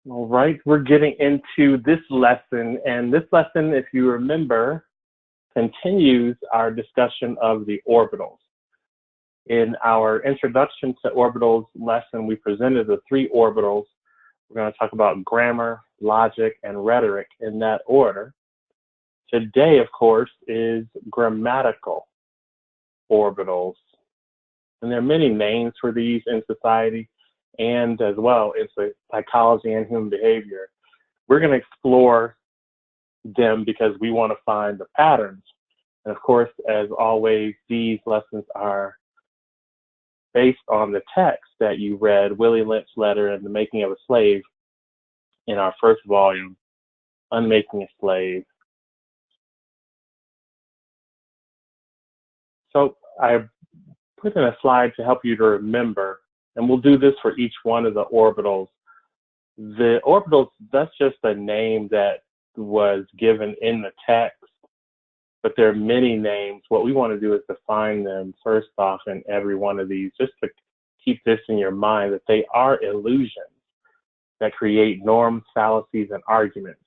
All right, we're getting into this lesson, and this lesson, if you remember, continues our discussion of the orbitals. In our introduction to orbitals lesson, we presented the three orbitals. We're going to talk about grammar, logic, and rhetoric in that order. Today, of course, is grammatical orbitals. And there are many names for these in society and as well in psychology and human behavior. We're going to explore them because we want to find the patterns. And of course, as always, these lessons are based on the text that you read, Willie Lynch's Letter and the Making of a Slave, in our first volume, Unmaking a Slave. So I put in a slide to help you to remember, and we'll do this for each one of the orbitals. The orbitals, that's just a name that was given in the text, but there are many names. What we want to do is define them first off in every one of these, just to keep this in your mind, that they are illusions that create norms, fallacies, and arguments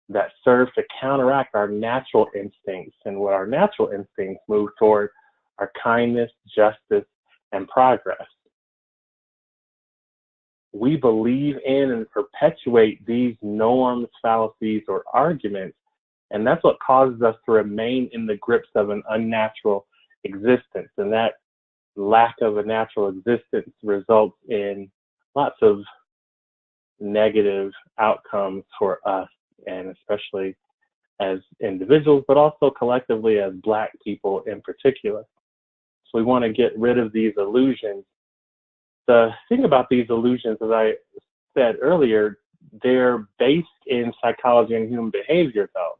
that serve to counteract our natural instincts. And what our natural instincts move toward are kindness, justice, and progress. We believe in and perpetuate these norms, fallacies, or arguments, and that's what causes us to remain in the grips of an unnatural existence. And that lack of a natural existence results in lots of negative outcomes for us, and especially as individuals, but also collectively as Black people in particular. So we want to get rid of these illusions. The thing about these illusions, as I said earlier, they're based in psychology and human behavior, though.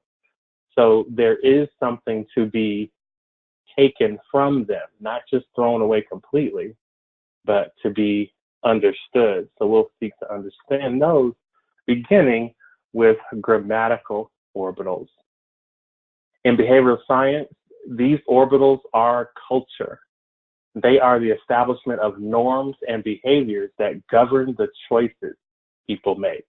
So there is something to be taken from them, not just thrown away completely, but to be understood. So we'll seek to understand those, beginning with grammatical orbitals. In behavioral science, these orbitals are culture. They are the establishment of norms and behaviors that govern the choices people make.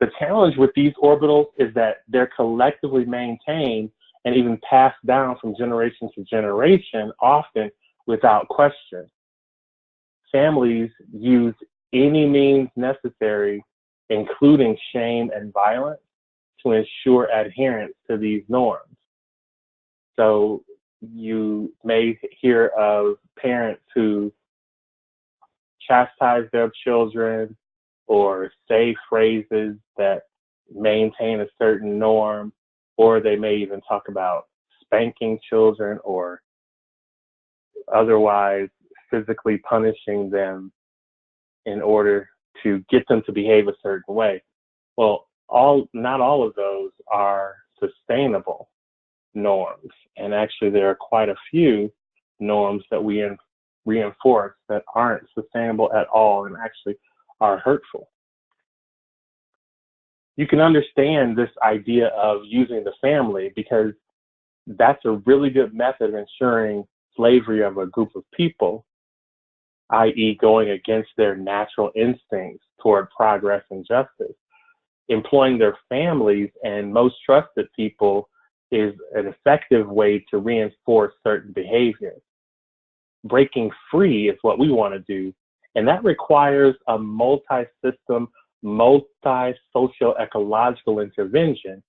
The challenge with these orbitals is that they're collectively maintained and even passed down from generation to generation, often without question. Families use any means necessary, including shame and violence, to ensure adherence to these norms. So you may hear of parents who chastise their children or say phrases that maintain a certain norm, or they may even talk about spanking children or otherwise physically punishing them in order to get them to behave a certain way. Well, not all of those are sustainable norms. And actually, there are quite a few norms that we reinforce that aren't sustainable at all and actually are hurtful. You can understand this idea of using the family because that's a really good method of ensuring slavery of a group of people, i.e. going against their natural instincts toward progress and justice. Employing their families and most trusted people is an effective way to reinforce certain behaviors. Breaking free is what we want to do, and that requires a multi-system, multi-socio-ecological intervention,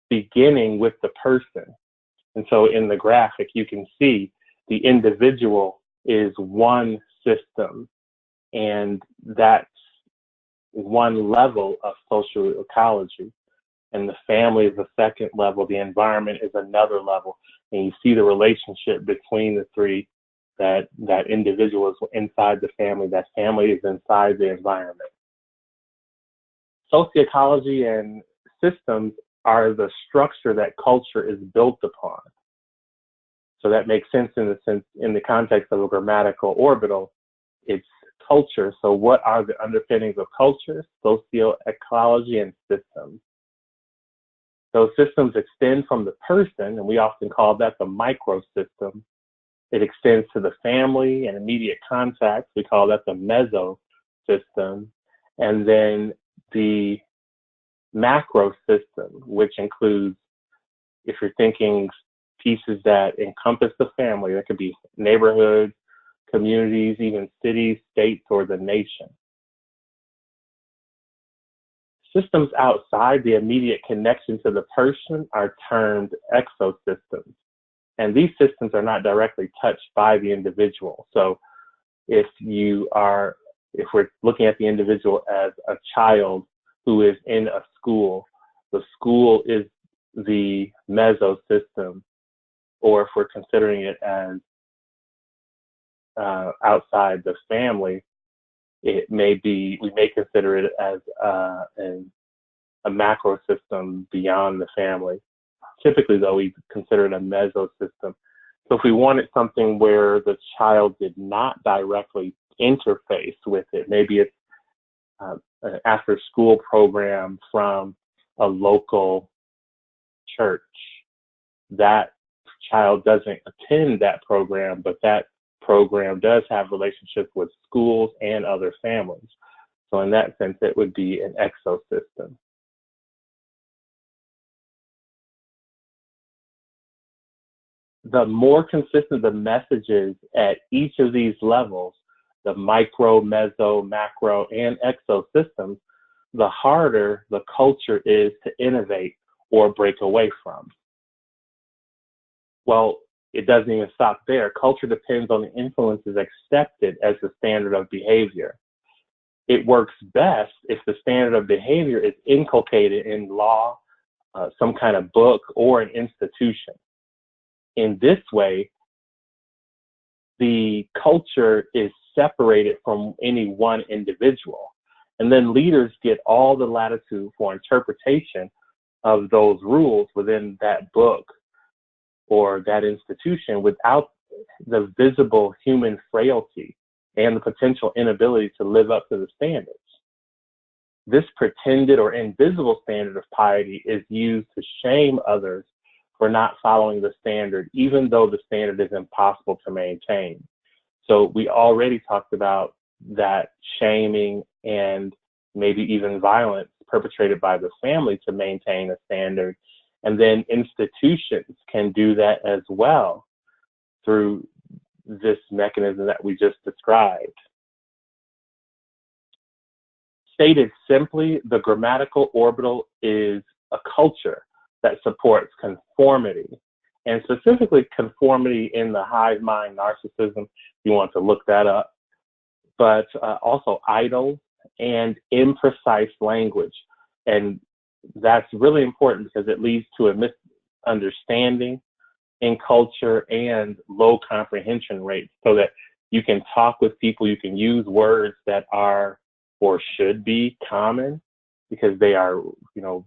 beginning with the person. And so in the graphic, you can see the individual is one system, and that's one level of social ecology. And the family is the second level, the environment is another level. And you see the relationship between the three, that individual is inside the family, that family is inside the environment. Socio-ecology and systems are the structure that culture is built upon. So that makes sense in the context of a grammatical orbital. It's culture. So what are the underpinnings of culture? Socio-ecology and systems. Those systems extend from the person, and we often call that the microsystem. It extends to the family and immediate contacts. We call that the mesosystem. And then the macro system, which includes, if you're thinking pieces that encompass the family, that could be neighborhoods, communities, even cities, states, or the nation. Systems outside the immediate connection to the person are termed exosystems. And these systems are not directly touched by the individual. So if we're looking at the individual as a child who is in a school, the school is the mesosystem. Or if we're considering it as outside the family, we may consider it as a macro system beyond the family. Typically, though, we consider it a mesosystem. So if we wanted something where the child did not directly interface with it, maybe it's an after-school program from a local church. That child doesn't attend that program, but that program does have relationships with schools and other families. So in that sense, it would be an exosystem. The more consistent the messages at each of these levels, the micro, meso, macro, and exosystems, the harder the culture is to innovate or break away from. Well, it doesn't even stop there. Culture depends on the influences accepted as the standard of behavior. It works best if the standard of behavior is inculcated in law, some kind of book, or an institution. In this way, the culture is separated from any one individual. And then leaders get all the latitude for interpretation of those rules within that book or that institution without the visible human frailty and the potential inability to live up to the standards. This pretended or invisible standard of piety is used to shame others for not following the standard, even though the standard is impossible to maintain. So we already talked about that shaming and maybe even violence perpetrated by the family to maintain a standard. And then institutions can do that as well through this mechanism that we just described. Stated simply, the grammatical orbital is a culture that supports conformity, and specifically conformity in the hive mind narcissism. You want to look that up, but also idols and imprecise language. And that's really important because it leads to a misunderstanding in culture and low comprehension rates, so that you can talk with people, you can use words that are or should be common because they are,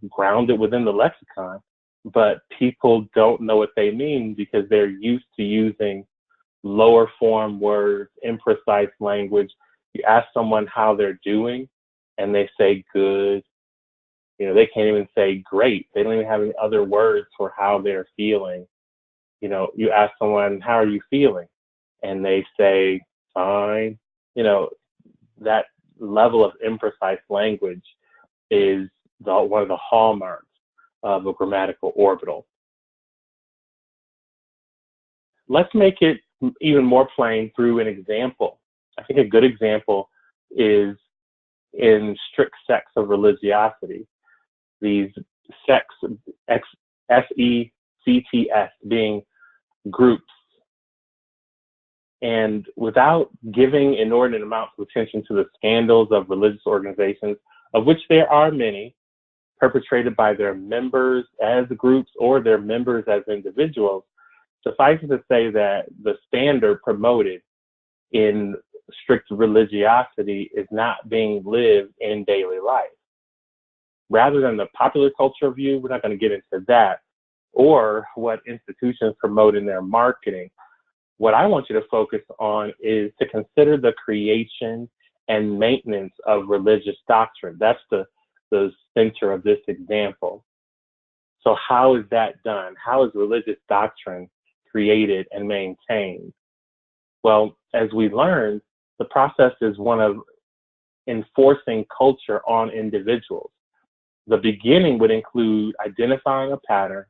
grounded within the lexicon, but people don't know what they mean because they're used to using lower form words, imprecise language. You ask someone how they're doing and they say good. They can't even say great. They don't even have any other words for how they're feeling. You ask someone, how are you feeling? And they say, fine. That level of imprecise language is one of the hallmarks of a grammatical orbital. Let's make it even more plain through an example. I think a good example is in strict sects of religiosity. These sects, S-E-C-T-S, being groups. And without giving inordinate amounts of attention to the scandals of religious organizations, of which there are many, perpetrated by their members as groups or their members as individuals, suffice it to say that the standard promoted in strict religiosity is not being lived in daily life. Rather than the popular culture view, we're not going to get into that, or what institutions promote in their marketing. What I want you to focus on is to consider the creation and maintenance of religious doctrine. That's the center of this example. So how is that done? How is religious doctrine created and maintained? Well, as we learned, the process is one of enforcing culture on individuals. The beginning would include identifying a pattern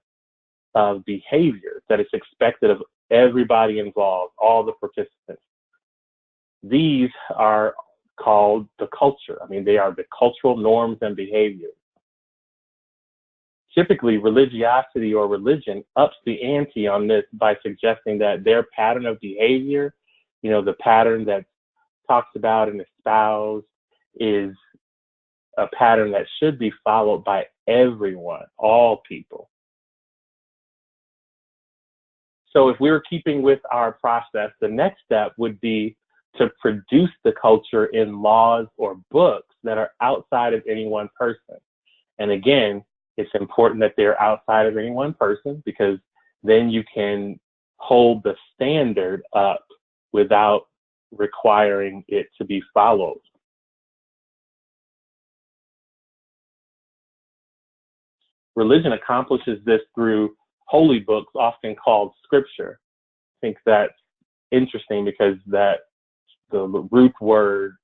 of behavior that is expected of everybody involved, all the participants. These are called the culture. I mean, they are the cultural norms and behaviors. Typically, religiosity or religion ups the ante on this by suggesting that their pattern of behavior, the pattern that's talked about and espoused, is a pattern that should be followed by everyone, all people. So if we were keeping with our process, the next step would be to produce the culture in laws or books that are outside of any one person. And again, it's important that they're outside of any one person, because then you can hold the standard up without requiring it to be followed. Religion accomplishes this through holy books, often called scripture. I think that's interesting because the root word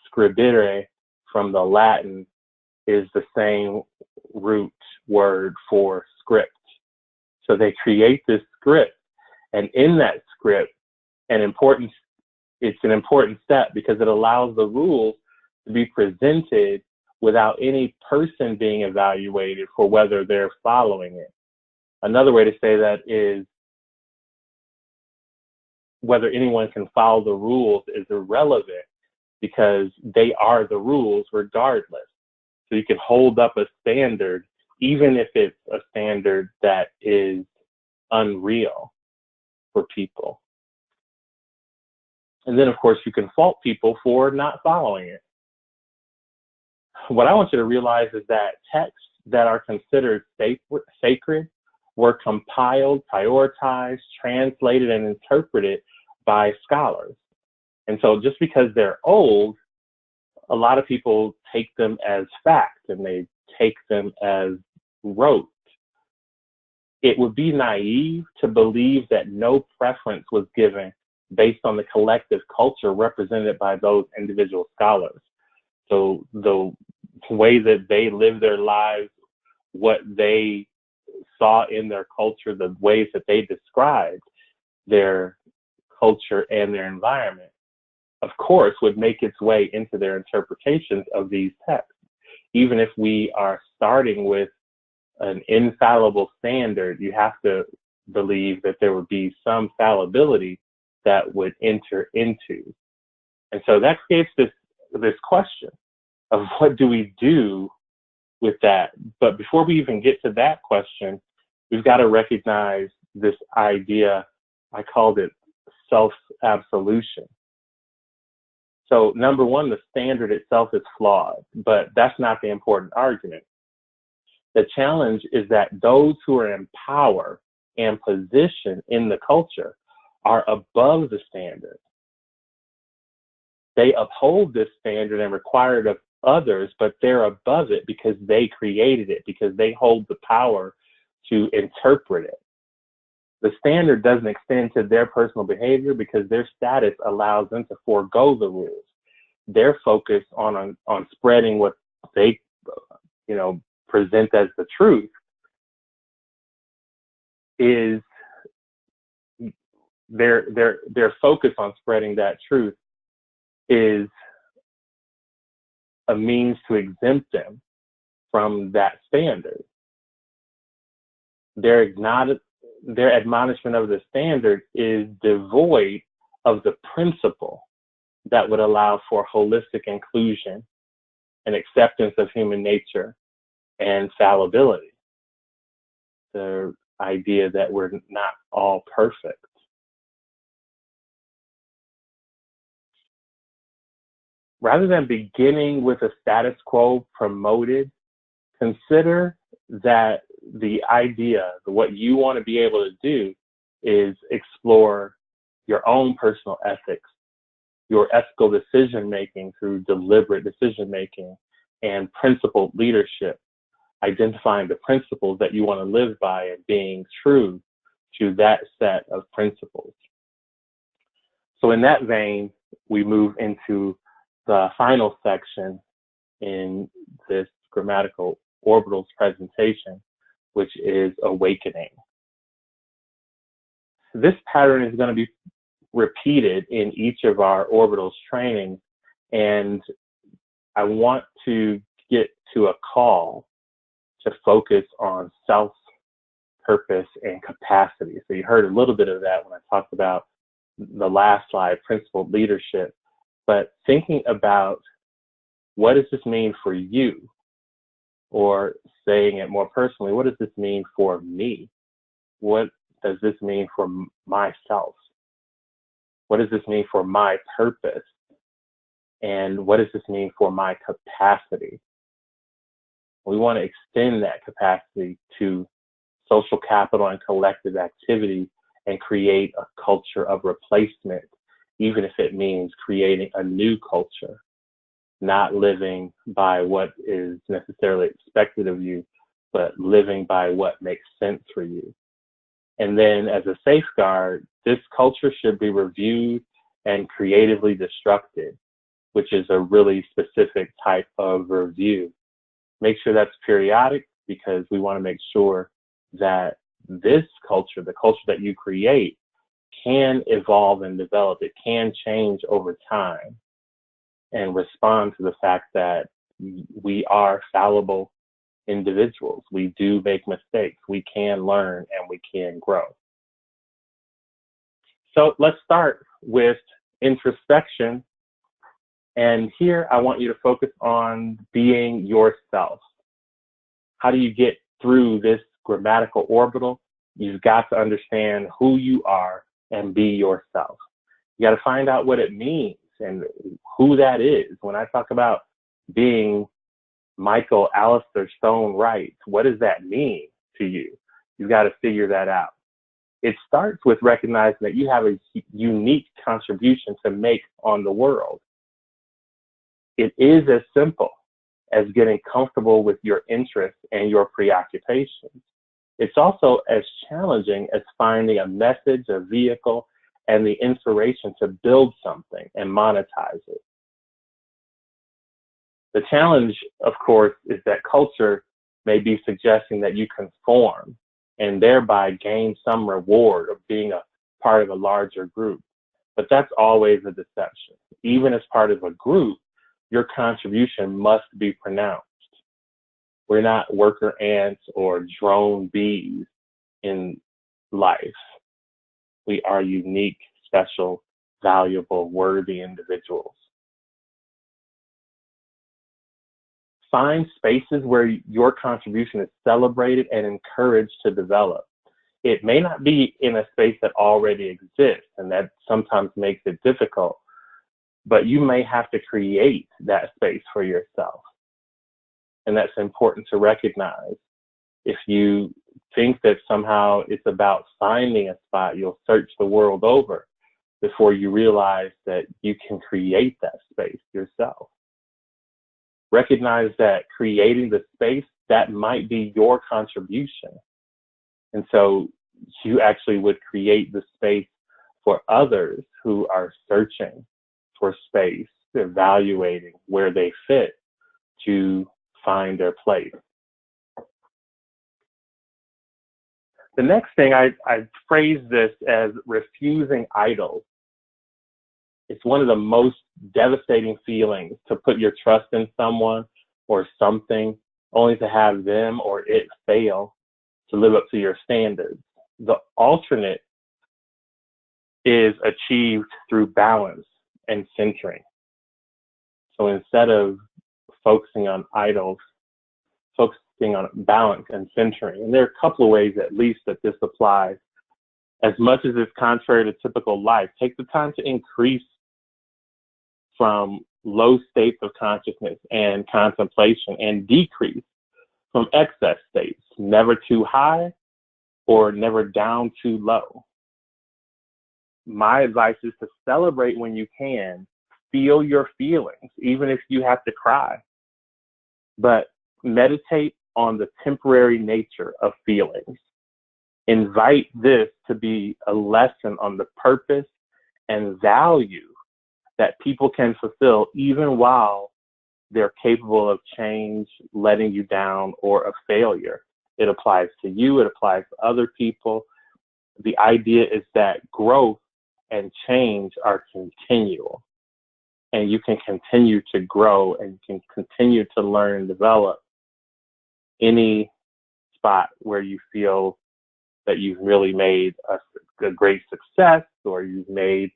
scribere from the Latin is the same root word for script. So they create this script, and in that script, it's an important step because it allows the rules to be presented without any person being evaluated for whether they're following it. Another way to say that is whether anyone can follow the rules is irrelevant because they are the rules regardless. So you can hold up a standard, even if it's a standard that is unreal for people. And then, of course, you can fault people for not following it. What I want you to realize is that texts that are considered sacred were compiled, prioritized, translated, and interpreted by scholars. And so just because they're old, a lot of people take them as fact and they take them as rote. It would be naive to believe that no preference was given based on the collective culture represented by those individual scholars. So the way that they live their lives, what they saw in their culture, the ways that they described their culture and their environment, of course, would make its way into their interpretations of these texts. Even if we are starting with an infallible standard, you have to believe that there would be some fallibility that would enter into. And so that creates this question of what do we do with that? But before we even get to that question, we've got to recognize this idea, I called it self-absolution. So number one, the standard itself is flawed, but that's not the important argument. The challenge is that those who are in power and position in the culture are above the standard. They uphold this standard and require it of others, but they're above it because they created it, because they hold the power to interpret it. The standard doesn't extend to their personal behavior because their status allows them to forego the rules. They're focused on spreading what they, present as the truth is their focus on spreading that truth is a means to exempt them from that standard. Their admonishment of the standard is devoid of the principle that would allow for holistic inclusion and acceptance of human nature and fallibility. The idea that we're not all perfect. Rather than beginning with a status quo promoted, consider that the idea, what you want to be able to do is explore your own personal ethics, your ethical decision-making through deliberate decision-making and principled leadership, identifying the principles that you want to live by and being true to that set of principles. So in that vein, we move into the final section in this grammatical orbitals presentation, which is awakening. This pattern is going to be repeated in each of our orbitals training, and I want to get to a call to focus on self, purpose, and capacity. So you heard a little bit of that when I talked about the last slide, principled leadership, but thinking about what does this mean for you? Or saying it more personally, what does this mean for me? What does this mean for myself? What does this mean for my purpose? And what does this mean for my capacity? We want to extend that capacity to social capital and collective activity and create a culture of replacement, even if it means creating a new culture, not living by what is necessarily expected of you, but living by what makes sense for you. And then as a safeguard, this culture should be reviewed and creatively destructed, which is a really specific type of review. Make sure that's periodic, because we want to make sure that this culture, the culture that you create, can evolve and develop. It can change over time and respond to the fact that we are fallible individuals. We do make mistakes. We can learn and we can grow. So let's start with introspection. And here I want you to focus on being yourself. How do you get through this grammatical orbital? You've got to understand who you are and be yourself. You got to find out what it means and who that is. When I talk about being Michael Alistair Stone Wright, what does that mean to you? You've got to figure that out. It starts with recognizing that you have a unique contribution to make on the world. It is as simple as getting comfortable with your interests and your preoccupations. It's also as challenging as finding a message, a vehicle, and the inspiration to build something and monetize it. The challenge, of course, is that culture may be suggesting that you conform and thereby gain some reward of being a part of a larger group. But that's always a deception. Even as part of a group, your contribution must be pronounced. We're not worker ants or drone bees in life. We are unique, special, valuable, worthy individuals. Find spaces where your contribution is celebrated and encouraged to develop. It may not be in a space that already exists, and that sometimes makes it difficult, but you may have to create that space for yourself. And that's important to recognize. If you think that somehow it's about finding a spot, you'll search the world over before you realize that you can create that space yourself. Recognize that creating the space, that might be your contribution. And so you actually would create the space for others who are searching for space, evaluating where they fit to find their place. The next thing, I phrase this as refusing idols. It's one of the most devastating feelings to put your trust in someone or something only to have them or it fail to live up to your standards. The alternate is achieved through balance and centering. So instead of focusing on idols, focusing on balance and centering. And there are a couple of ways at least that this applies. As much as it's contrary to typical life, take the time to increase from low states of consciousness and contemplation and decrease from excess states, never too high or never down too low. My advice is to celebrate when you can, feel your feelings, even if you have to cry, but meditate on the temporary nature of feelings. Invite this to be a lesson on the purpose and value that people can fulfill even while they're capable of change, letting you down, or of failure. It applies to you, it applies to other people. The idea is that growth and change are continual, and you can continue to grow and you can continue to learn and develop any spot where you feel that you've really made a great success or you've made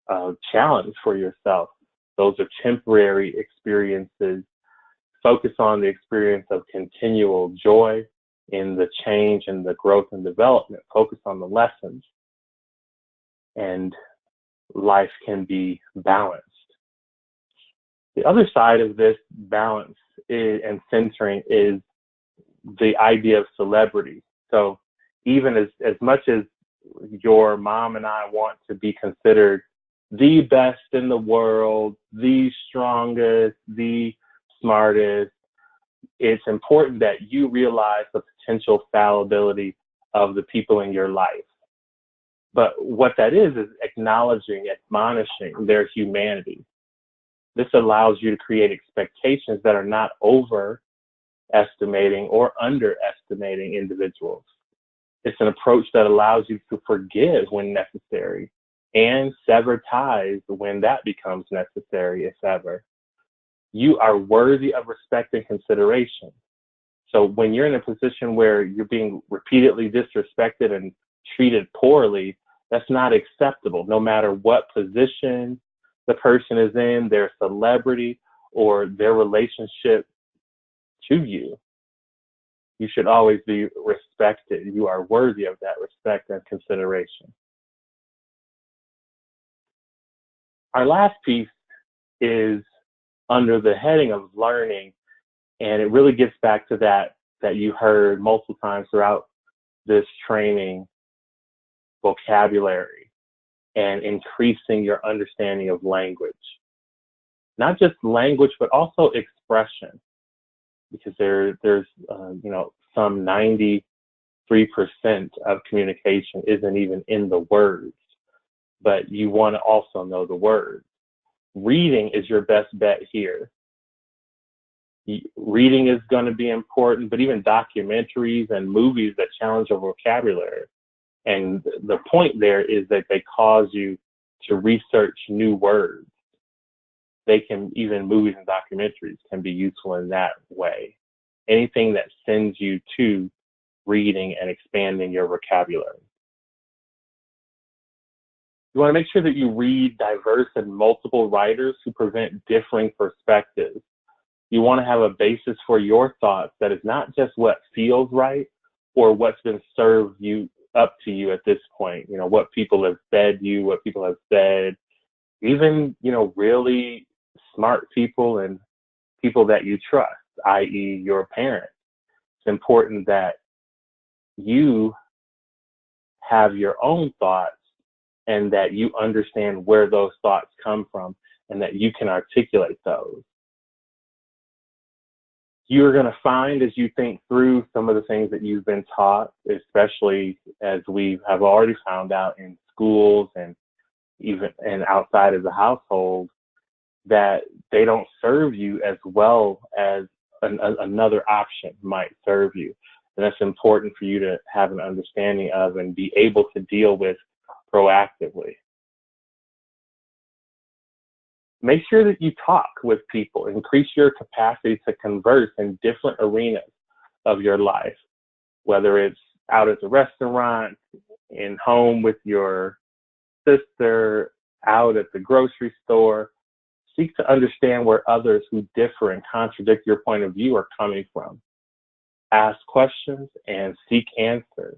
a challenge for yourself. Those are temporary experiences. Focus on the experience of continual joy in the change and the growth and development. Focus on the lessons, and life can be balanced. The other side of this balance and centering is the idea of celebrity. So even as much as your mom and I want to be considered the best in the world, the strongest, the smartest, it's important that you realize the potential fallibility of the people in your life. But what that is acknowledging, admonishing their humanity. This allows you to create expectations that are not overestimating or underestimating individuals. It's an approach that allows you to forgive when necessary and sever ties when that becomes necessary, if ever. You are worthy of respect and consideration. So when you're in a position where you're being repeatedly disrespected and treated poorly, that's not acceptable, no matter what position the person is in, their celebrity, or their relationship to you. You should always be respected. You are worthy of that respect and consideration. Our last piece is under the heading of learning, and it really gets back to that you heard multiple times throughout this training: vocabulary and increasing your understanding of language. Not just language, but also expression, because there's some 93% of communication isn't even in the words, but you want to also know the words. Reading is your best bet here. Reading is going to be important, but even documentaries and movies that challenge your vocabulary. And the point there is that they cause you to research new words. Even movies and documentaries can be useful in that way. Anything that sends you to reading and expanding your vocabulary. You want to make sure that you read diverse and multiple writers who present differing perspectives. You want to have a basis for your thoughts that is not just what feels right or what's been served up to you at this point. What people have fed you, what people have said, even, really smart people and people that you trust, i.e. your parents. It's important that you have your own thoughts and that you understand where those thoughts come from and that you can articulate those. You're going to find, as you think through some of the things that you've been taught, especially as we have already found out in schools and even outside of the household, that they don't serve you as well as another option might serve you. And that's important for you to have an understanding of and be able to deal with proactively. Make sure that you talk with people. Increase your capacity to converse in different arenas of your life, whether it's out at the restaurant, in home with your sister, out at the grocery store. Seek to understand where others who differ and contradict your point of view are coming from. Ask questions and seek answers.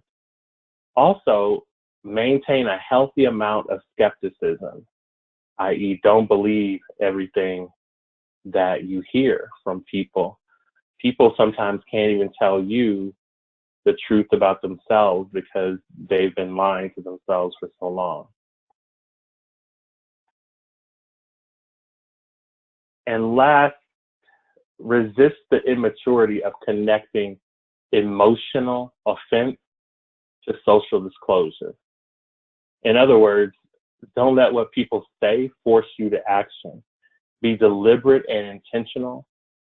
Also, maintain a healthy amount of skepticism, i.e. don't believe everything that you hear from people. People sometimes can't even tell you the truth about themselves because they've been lying to themselves for so long. And last, resist the immaturity of connecting emotional offense to social disclosure. In other words, Don't let what people say force you to action. Be deliberate and intentional.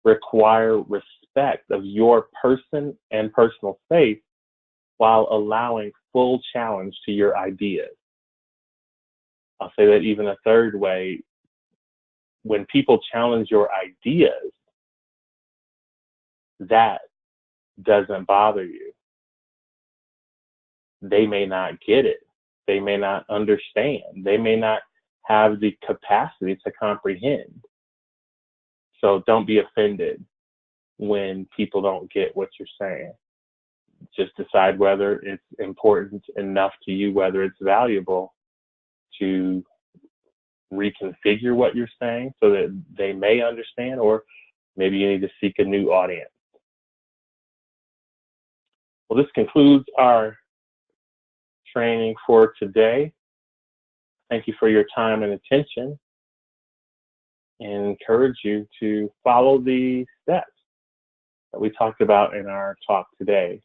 Require respect of your person and personal space while allowing full challenge to your ideas. I'll say that even a third way. When people challenge your ideas, that doesn't bother you. They may not get it. They may not understand. They may not have the capacity to comprehend. So don't be offended when people don't get what you're saying. Just decide whether it's important enough to you, whether it's valuable to reconfigure what you're saying so that they may understand, or maybe you need to seek a new audience. Well, this concludes our training for today. Thank you for your time and attention, and encourage you to follow the steps that we talked about in our talk today.